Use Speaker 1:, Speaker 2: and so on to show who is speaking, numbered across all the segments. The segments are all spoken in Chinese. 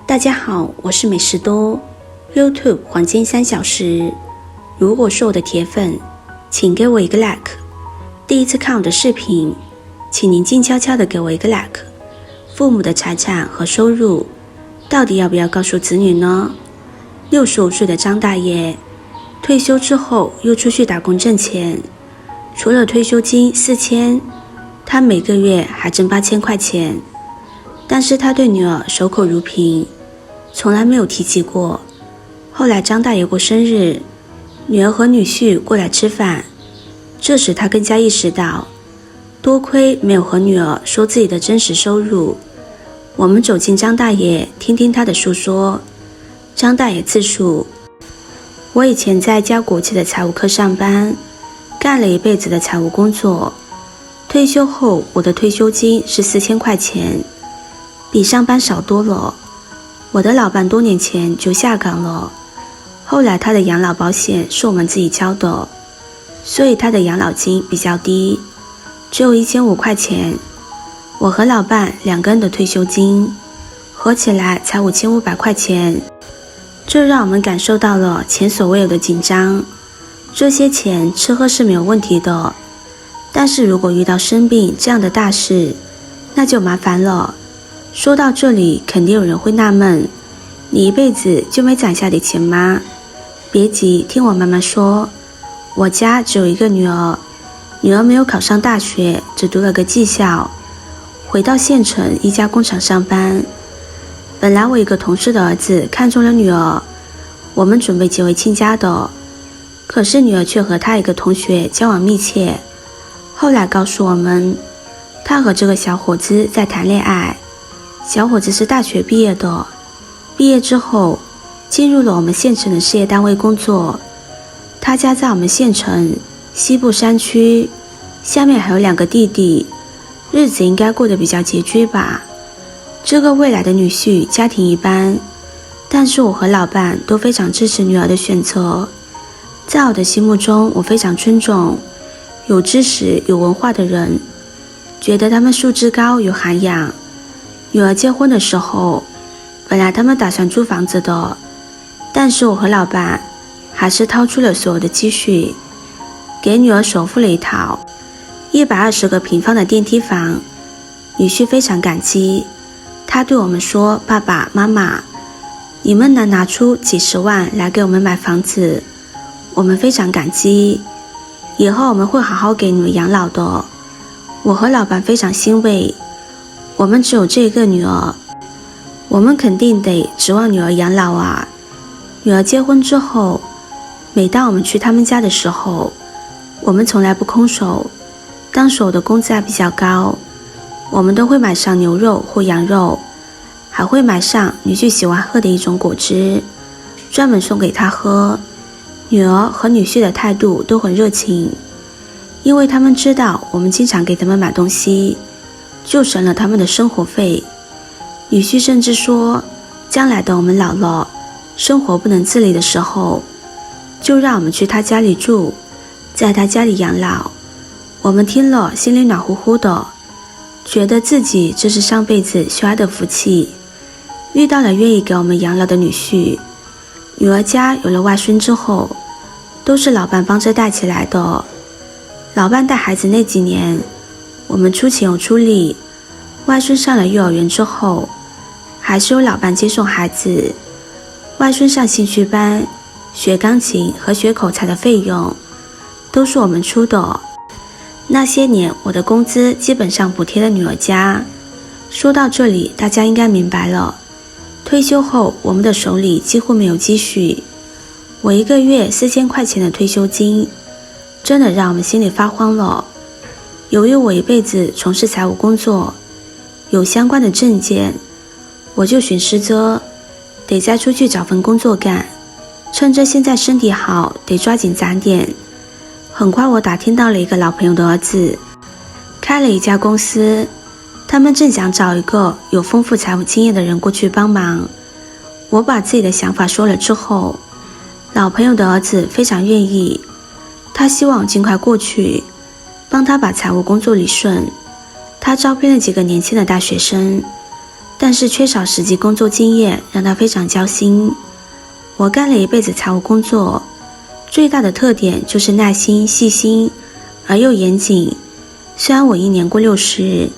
Speaker 1: 大家好，我是美食多 YouTube 黄金3小时。如果是我的铁粉，请给我一个 like。第一次看我的视频，请您静悄悄地给我一个 like。父母的财产和收入，到底要不要告诉子女呢？65岁的张大爷，退休之后又出去打工挣钱，除了退休金4000，他每个月还挣8000块钱。但是他对女儿守口如瓶，从来没有提及过。后来张大爷过生日，女儿和女婿过来吃饭，这时他更加意识到，多亏没有和女儿说自己的真实收入。我们走进张大爷，听听他的诉说。张大爷自述，我以前在一家国企的财务科上班，干了一辈子的财务工作。退休后，我的退休金是4000块钱，比上班少多了。我的老伴多年前就下岗了，后来他的养老保险是我们自己交的，所以他的养老金比较低，只有1500块钱。我和老伴2个人的退休金合起来才5500块钱，这让我们感受到了前所未有的紧张。这些钱吃喝是没有问题的，但是如果遇到生病这样的大事，那就麻烦了。说到这里，肯定有人会纳闷，你一辈子就没攒下点钱吗？别急，听我慢慢说。我家只有一个女儿，女儿没有考上大学，只读了个技校，回到县城一家工厂上班。本来我一个同事的儿子看中了女儿，我们准备结为亲家的，可是女儿却和他一个同学交往密切，后来告诉我们，他和这个小伙子在谈恋爱。小伙子是大学毕业的，毕业之后进入了我们县城的事业单位工作。他家在我们县城西部山区，下面还有2个弟弟，日子应该过得比较拮据吧。这个未来的女婿家庭一般，但是我和老伴都非常支持女儿的选择。在我的心目中，我非常尊重有知识有文化的人，觉得他们素质高有涵养。女儿结婚的时候，本来他们打算租房子的，但是我和老伴还是掏出了所有的积蓄，给女儿首付了一套120个平方的电梯房。女婿非常感激，他对我们说，爸爸妈妈，你们能拿出几十万来给我们买房子，我们非常感激，以后我们会好好给你们养老的。我和老伴非常欣慰，我们只有这个女儿，我们肯定得指望女儿养老啊。女儿结婚之后，每当我们去他们家的时候，我们从来不空手。当时我的工资还比较高，我们都会买上牛肉或羊肉，还会买上女婿喜欢喝的一种果汁，专门送给他喝。女儿和女婿的态度都很热情，因为他们知道我们经常给他们买东西，就省了他们的生活费。女婿甚至说，将来等我们老了，生活不能自理的时候，就让我们去他家里住，在他家里养老。我们听了心里暖乎乎的，觉得自己这是上辈子修来的福气，遇到了愿意给我们养老的女婿。女儿家有了外孙之后，都是老伴帮着带起来的。老伴带孩子那几年，我们出钱又出力，外孙上了幼儿园之后，还是由老伴接送孩子。外孙上兴趣班、学钢琴和学口才的费用，都是我们出的。那些年，我的工资基本上补贴了女儿家。说到这里，大家应该明白了。退休后，我们的手里几乎没有积蓄。我1个月4000块钱的退休金，真的让我们心里发慌了。由于我一辈子从事财务工作，有相关的证件，我就寻思着得再出去找份工作干，趁着现在身体好，得抓紧攒点。很快我打听到了一个老朋友的儿子，开了一家公司，他们正想找一个有丰富财务经验的人过去帮忙。我把自己的想法说了之后，老朋友的儿子非常愿意，他希望尽快过去，帮他把财务工作理顺。他招聘了几个年轻的大学生，但是缺少实际工作经验让他非常焦心。我干了一辈子财务工作，最大的特点就是耐心、细心而又严谨。虽然我一年过60，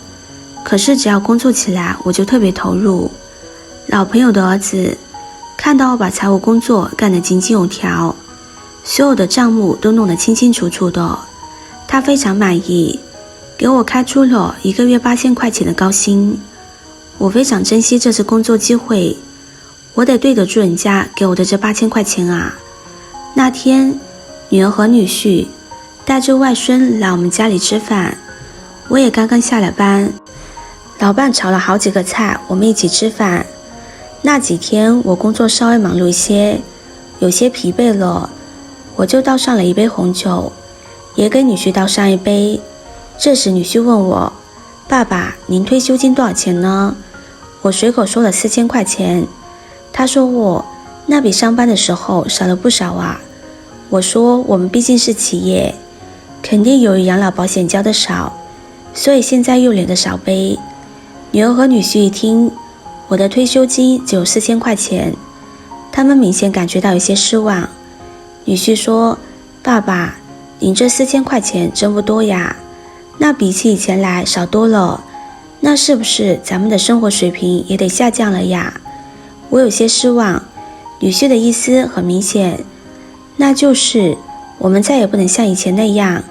Speaker 1: 可是只要工作起来我就特别投入。老朋友的儿子看到我把财务工作干得井井有条，所有的账目都弄得清清楚楚的，他非常满意，给我开出了1个月8000块钱的高薪。我非常珍惜这次工作机会，我得对得住人家给我的这8000块钱啊。那天女儿和女婿带着外孙来我们家里吃饭，我也刚刚下了班，老伴炒了好几个菜，我们一起吃饭。那几天我工作稍微忙碌一些，有些疲惫了，我就倒上了一杯红酒，也给女婿倒上一杯。这时女婿问我，爸爸，您退休金多少钱呢？我随口说了4000块钱。他说我那比上班的时候少了不少啊。我说我们毕竟是企业，肯定由于养老保险交的少，所以现在又领的少呗。女儿和女婿一听我的退休金只有4000块钱，他们明显感觉到有些失望。女婿说，爸爸，您这4000块钱真不多呀，那比起以前来少多了，那是不是咱们的生活水平也得下降了呀？我有些失望。女婿的意思很明显，那就是我们再也不能像以前那样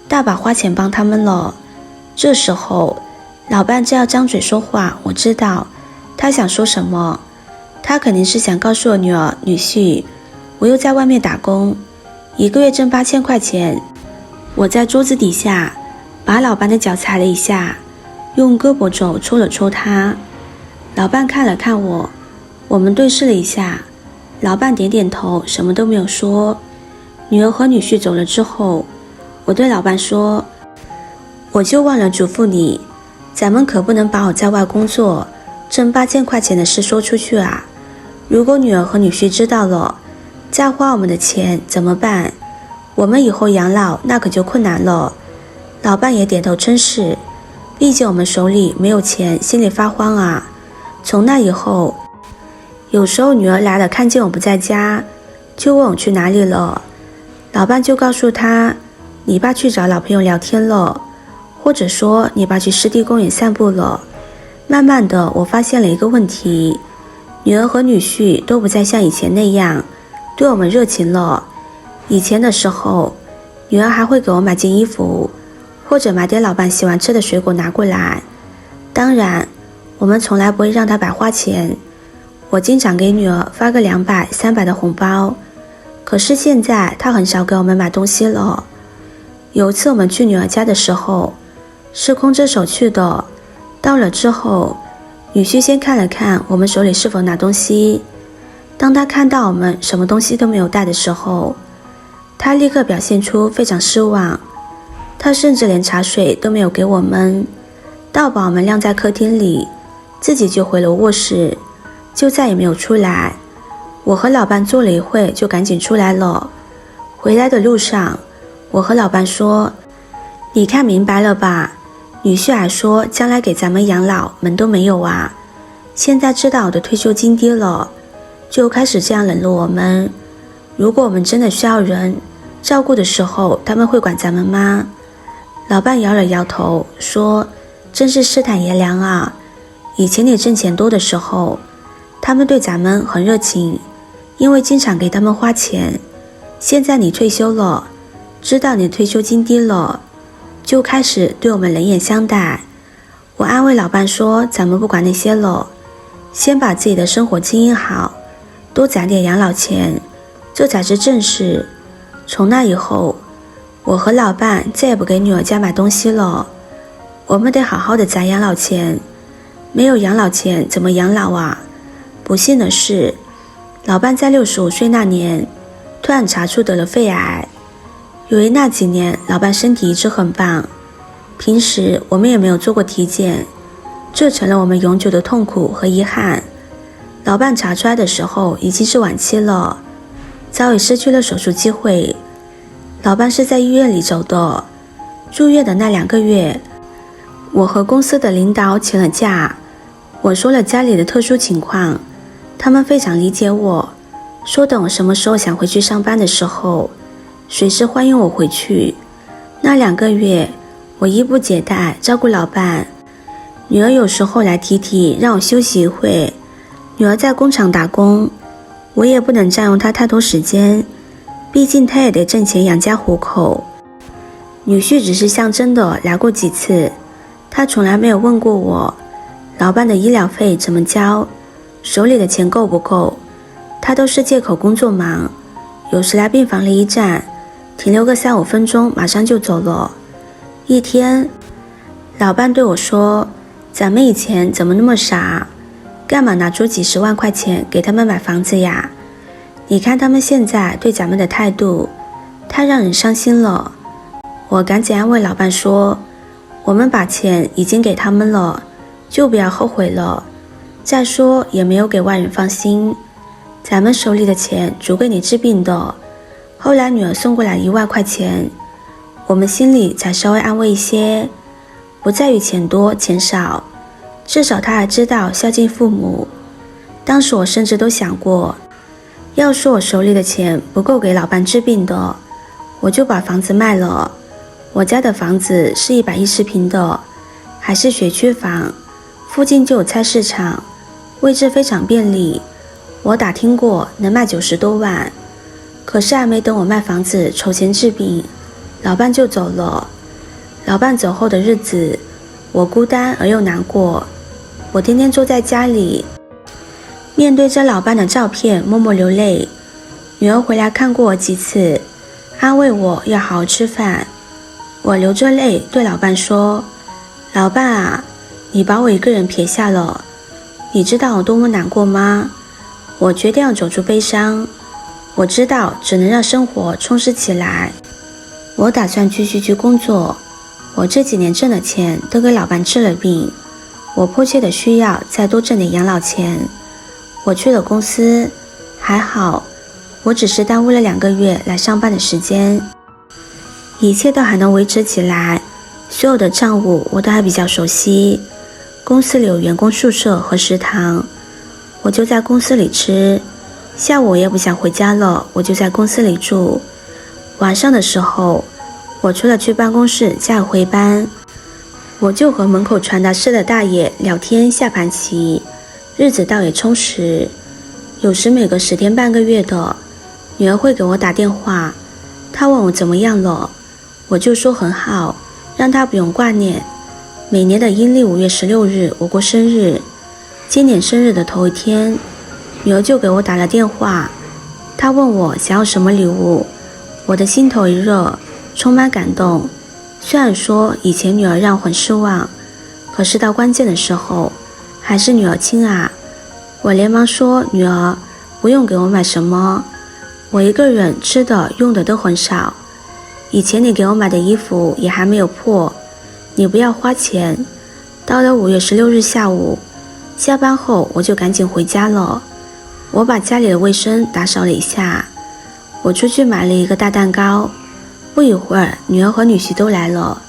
Speaker 1: 大把花钱帮他们了。这时候老伴正要张嘴说话，我知道他想说什么，他肯定是想告诉我女儿女婿，我又在外面打工，1个月挣8000块钱。我在桌子底下把老伴的脚踩了一下，用胳膊肘戳了戳他。老伴看了看我，我们对视了一下，老伴点点头，什么都没有说。女儿和女婿走了之后，我对老伴说，我就忘了嘱咐你，咱们可不能把我在外工作挣8000块钱的事说出去啊！如果女儿和女婿知道了，再花我们的钱怎么办？我们以后养老那可就困难了。老伴也点头称是，毕竟我们手里没有钱，心里发慌啊。从那以后，有时候女儿来了，看见我不在家，就问我去哪里了。老伴就告诉他，你爸去找老朋友聊天了，或者说你爸去湿地公园散步了。慢慢的，我发现了一个问题，女儿和女婿都不再像以前那样对我们热情了。以前的时候，女儿还会给我买件衣服，或者买点老伴喜欢吃的水果拿过来。当然，我们从来不会让她白花钱，我经常给女儿发个200、300的红包。可是现在她很少给我们买东西了。有一次我们去女儿家的时候，是空着手去的。到了之后，女婿先看了看我们手里是否拿东西。当他看到我们什么东西都没有带的时候，他立刻表现出非常失望。他甚至连茶水都没有给我们，倒把我们晾在客厅里，自己就回了卧室，就再也没有出来。我和老伴坐了一会就赶紧出来了。回来的路上，我和老伴说，你看明白了吧？女婿还说将来给咱们养老门都没有啊，现在知道我的退休金低了，就开始这样冷落我们。如果我们真的需要人照顾的时候，他们会管咱们吗？老伴摇了摇头说，真是世态炎凉啊。以前你挣钱多的时候，他们对咱们很热情，因为经常给他们花钱。现在你退休了，知道你退休金低了，就开始对我们冷眼相待。我安慰老伴说，咱们不管那些了，先把自己的生活经营好，多攒点养老钱，这才是正事。从那以后，我和老伴再也不给女儿家买东西了。我们得好好的攒养老钱，没有养老钱怎么养老啊？不幸的是，老伴在65岁那年突然查出得了肺癌。由于那几年老伴身体一直很棒，平时我们也没有做过体检，这成了我们永久的痛苦和遗憾。老伴查出来的时候已经是晚期了，早已失去了手术机会。老伴是在医院里走的，住院的那2个月，我和公司的领导请了假，我说了家里的特殊情况，他们非常理解我，说等我什么时候想回去上班的时候，随时欢迎我回去。那2个月，我衣不解带照顾老伴，女儿有时候来提提让我休息一会。女儿在工厂打工，我也不能占用她太多时间，毕竟她也得挣钱养家糊口。女婿只是象征的来过几次，他从来没有问过我老伴的医疗费怎么交，手里的钱够不够，他都是借口工作忙，有时来病房里一站，停留个3-5分钟马上就走了。一天，老伴对我说，咱们以前怎么那么傻，干嘛拿出几10万块钱给他们买房子呀？你看他们现在对咱们的态度，太让人伤心了。我赶紧安慰老伴说，我们把钱已经给他们了，就不要后悔了。再说也没有给外人放心，咱们手里的钱足够你治病的。后来女儿送过来1万块钱，我们心里才稍微安慰一些，不在于钱多钱少，至少她还知道孝敬父母。当时我甚至都想过，要说我手里的钱不够给老伴治病的，我就把房子卖了。我家的房子是110平的，还是学区房，附近就有菜市场，位置非常便利。我打听过，能卖90多万。可是还没等我卖房子筹钱治病，老伴就走了。老伴走后的日子，我孤单而又难过。我天天坐在家里，面对着老伴的照片默默流泪。女儿回来看过我几次，安慰我要好好吃饭。我流着泪对老伴说，老伴啊，你把我一个人撇下了，你知道我多么难过吗？我决定要走出悲伤，我知道只能让生活充实起来。我打算继续去工作，我这几年挣的钱都给老伴治了病，我迫切的需要再多挣点养老钱。我去了公司，还好，我只是耽误了2个月来上班的时间，一切都还能维持起来，所有的账务我都还比较熟悉。公司里有员工宿舍和食堂，我就在公司里吃。下午我也不想回家了，我就在公司里住。晚上的时候，我除了去办公室加尔回班，我就和门口传达室的大爷聊天下盘棋，日子倒也充实。有时每隔10天半个月的，女儿会给我打电话，她问我怎么样了，我就说很好，让她不用挂念。每年的阴历5月16日我过生日，今年生日的头一天，女儿就给我打了电话，她问我想要什么礼物，我的心头一热，充满感动。虽然说以前女儿让我很失望，可是到关键的时候，还是女儿亲啊。我连忙说，女儿，不用给我买什么，我一个人吃的用的都很少，以前你给我买的衣服也还没有破，你不要花钱。到了5月16日下午，下班后我就赶紧回家了。我把家里的卫生打扫了一下，我出去买了一个大蛋糕。不一会儿，女儿和女婿都来了，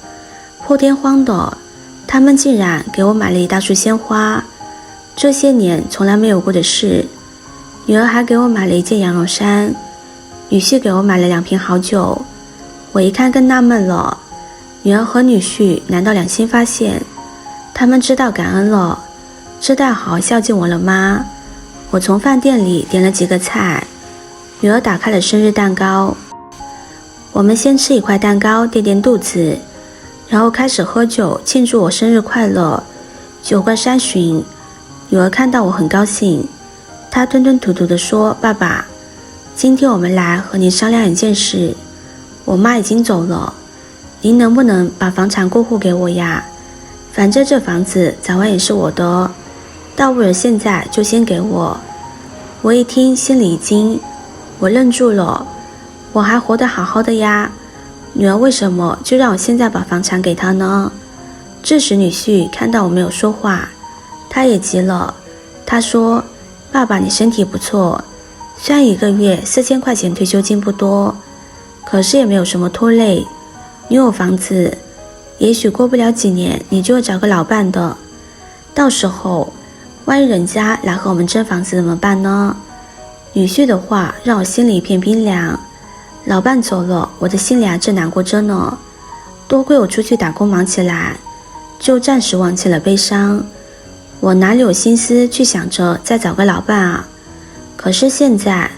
Speaker 1: 破天荒的，他们竟然给我买了一大束鲜花，这些年从来没有过的事。女儿还给我买了一件羊绒衫，女婿给我买了2瓶好酒。我一看更纳闷了，女儿和女婿难道良心发现？他们知道感恩了，知道好好孝敬我了吗？我从饭店里点了几个菜，女儿打开了生日蛋糕。我们先吃一块蛋糕垫垫肚子，然后开始喝酒庆祝我生日快乐。酒过3巡，女儿看到我很高兴，她吞吞吐吐地说，爸爸，今天我们来和您商量一件事，我妈已经走了，您能不能把房产过户给我呀？反正这房子早晚也是我的，倒不如现在就先给我。我一听心里一惊，我愣住了，我还活得好好的呀，女儿为什么就让我现在把房产给她呢？这时女婿看到我没有说话，他也急了，他说，爸爸你身体不错，虽然1个月4000块钱退休金不多，可是也没有什么拖累，你有房子，也许过不了几年你就会找个老伴的，到时候万一人家来和我们争房子怎么办呢？女婿的话让我心里一片冰凉。老伴走了，我的心里还真难过着呢。多亏我出去打工忙起来，就暂时忘记了悲伤。我哪里有心思去想着再找个老伴啊？可是现在，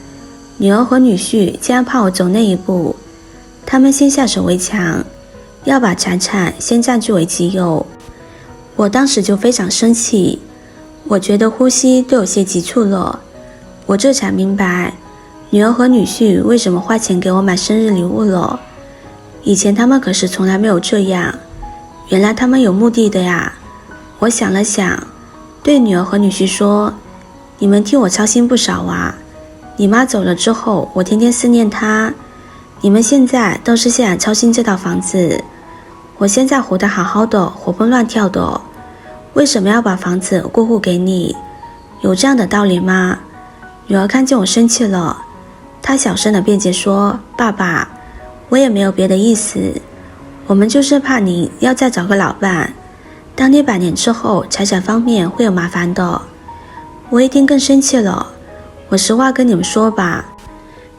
Speaker 1: 女儿和女婿竟然怕我走那一步，他们先下手为强，要把财产先占据为己有。我当时就非常生气，我觉得呼吸都有些急促了。我这才明白，女儿和女婿为什么花钱给我买生日礼物了。以前他们可是从来没有这样，原来他们有目的的呀。我想了想，对女儿和女婿说，你们替我操心不少啊。你妈走了之后，我天天思念她，你们现在都是现在操心这套房子。我现在活得好好的，活蹦乱跳的，为什么要把房子过户给你？有这样的道理吗？女儿看见我生气了，她小声的辩解说，爸爸，我也没有别的意思，我们就是怕你要再找个老伴，当你100年之后财产方面会有麻烦的。我一听更生气了，我实话跟你们说吧，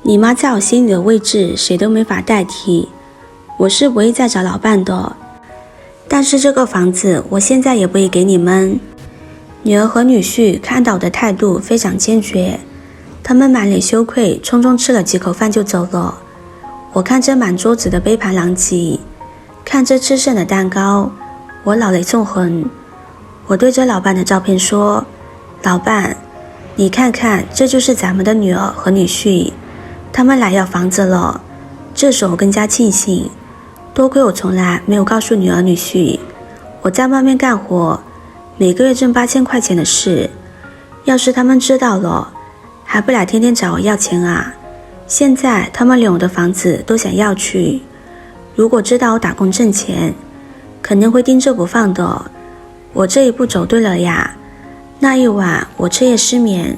Speaker 1: 你妈在我心里的位置谁都没法代替，我是不会再找老伴的。但是这个房子我现在也不会给你们。女儿和女婿看到我的态度非常坚决，他们满脸羞愧，匆匆吃了几口饭就走了。我看着满桌子的杯盘狼藉，看着吃剩的蛋糕，我老泪纵横。我对着老伴的照片说，老伴，你看看，这就是咱们的女儿和女婿，他们来要房子了。这时候我更加庆幸，多亏我从来没有告诉女儿女婿我在外面干活，每个月挣8000块钱的事。要是他们知道了，还不来天天找我要钱啊？现在他们连我的房子都想要去，如果知道我打工挣钱，肯定会盯着不放的。我这一步走对了呀。那一晚我彻夜失眠，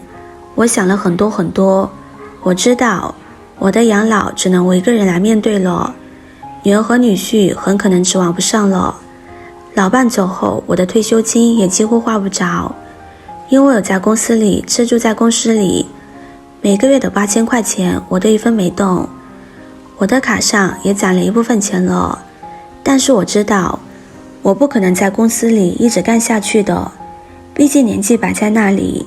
Speaker 1: 我想了很多很多。我知道我的养老只能我一个人来面对了，女儿和女婿很可能指望不上了。老伴走后，我的退休金也几乎花不着，因为我在公司里吃住在公司里，每个月的8000块钱我都一分没动。我的卡上也攒了一部分钱了，但是我知道我不可能在公司里一直干下去的，毕竟年纪摆在那里，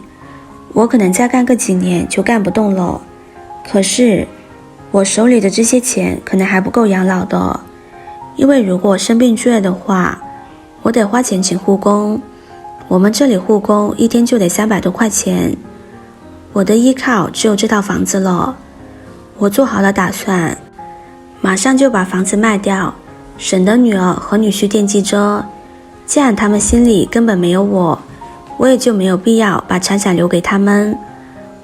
Speaker 1: 我可能再干个几年就干不动了。可是我手里的这些钱可能还不够养老的，因为如果生病住院的话，我得花钱请护工，我们这里护工一天就得300多块钱。我的依靠只有这套房子了。我做好了打算，马上就把房子卖掉，省得女儿和女婿惦记着。既然他们心里根本没有我，我也就没有必要把财产留给他们。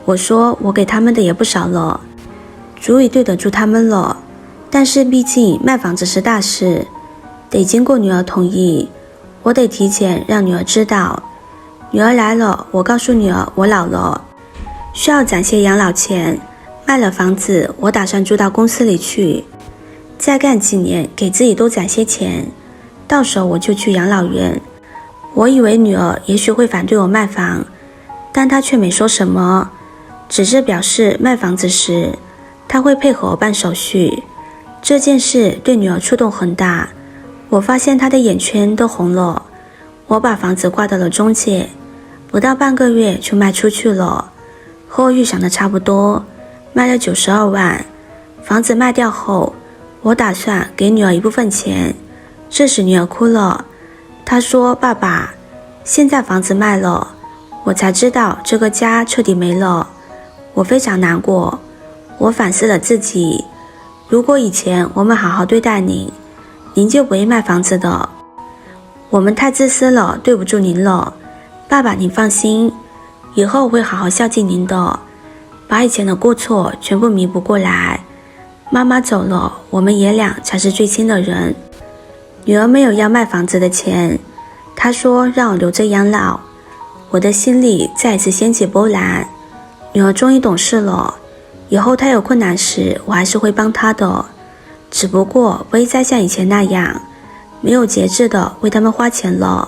Speaker 1: 我说我给他们的也不少了，足以对得住他们了。但是毕竟卖房子是大事，得经过女儿同意，我得提前让女儿知道。女儿来了，我告诉女儿我老了，需要攒些养老钱，卖了房子我打算住到公司里去，再干几年给自己多攒些钱，到时候我就去养老院。我以为女儿也许会反对我卖房，但她却没说什么，只是表示卖房子时她会配合我办手续。这件事对女儿触动很大，我发现她的眼圈都红了。我把房子挂到了中介，不到半个月就卖出去了，和我预想的差不多，卖了92万。房子卖掉后，我打算给女儿一部分钱。这时女儿哭了，她说，爸爸，现在房子卖了，我才知道这个家彻底没了。我非常难过，我反思了自己，如果以前我们好好对待您，您就不会卖房子的。我们太自私了，对不住您了。爸爸您放心，以后我会好好孝敬您的，把以前的过错全部弥补过来。妈妈走了，我们爷俩才是最亲的人。女儿没有要卖房子的钱，她说让我留着养老。我的心里再一次掀起波澜。女儿终于懂事了，以后她有困难时我还是会帮她的，只不过不会再像以前那样没有节制的为他们花钱了。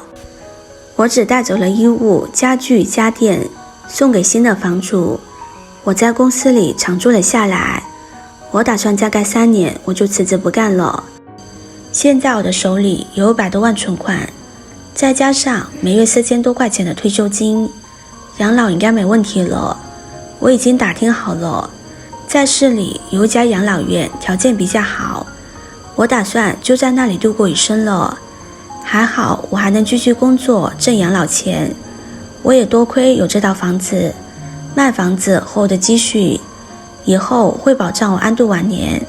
Speaker 1: 我只带走了衣物、家具、家电，送给新的房主。我在公司里常住了下来，我打算大概3年我就辞职不干了。现在我的手里有100多万存款，再加上每月4000多块钱的退休金，养老应该没问题了。我已经打听好了，在市里有一家养老院，条件比较好，我打算就在那里度过一生了。还好我还能继续工作挣养老钱，我也多亏有这套房子，卖房子后的积蓄，以后会保障我安度晚年。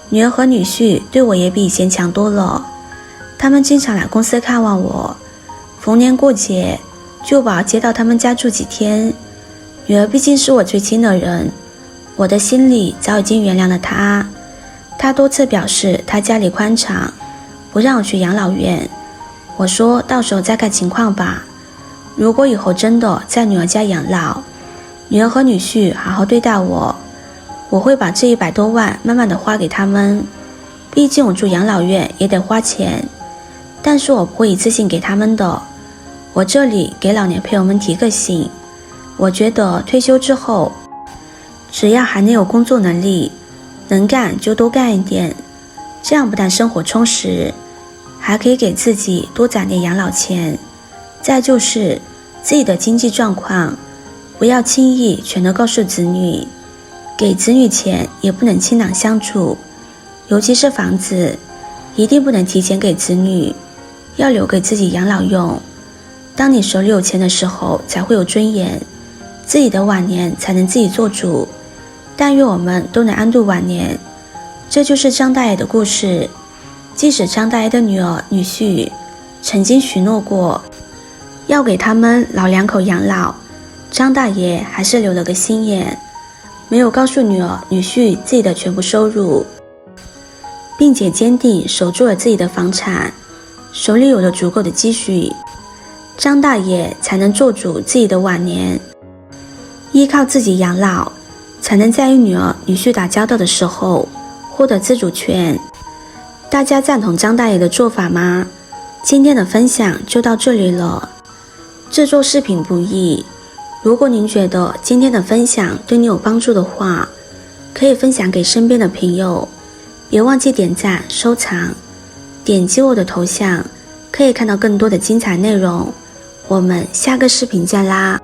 Speaker 1: 女儿和女婿对我也比以前强多了，他们经常来公司看望我，逢年过节就把我接到他们家住几天。女儿毕竟是我最亲的人，我的心里早已经原谅了她。她多次表示她家里宽敞，不让我去养老院。我说到时候再看情况吧，如果以后真的在女儿家养老，女儿和女婿好好对待我，我会把这100多万慢慢的花给他们，毕竟我住养老院也得花钱，但是我不会一次性给他们的。我这里给老年朋友们提个醒，我觉得退休之后，只要还能有工作能力，能干就多干一点，这样不但生活充实，还可以给自己多攒点养老钱。再就是自己的经济状况，不要轻易全都告诉子女，给子女钱也不能倾囊相助，尤其是房子，一定不能提前给子女，要留给自己养老用。当你手里有钱的时候，才会有尊严，自己的晚年才能自己做主。但愿我们都能安度晚年。这就是张大爷的故事。即使张大爷的女儿、女婿曾经许诺过要给他们老2口养老，张大爷还是留了个心眼，没有告诉女儿、女婿自己的全部收入，并且坚定守住了自己的房产，手里有了足够的积蓄，张大爷才能做主自己的晚年，依靠自己养老，才能在与女儿、女婿打交道的时候获得自主权。大家赞同张大爷的做法吗？今天的分享就到这里了。制作视频不易，如果您觉得今天的分享对你有帮助的话，可以分享给身边的朋友，别忘记点赞、收藏，点击我的头像，可以看到更多的精彩内容。我们下个视频见啦！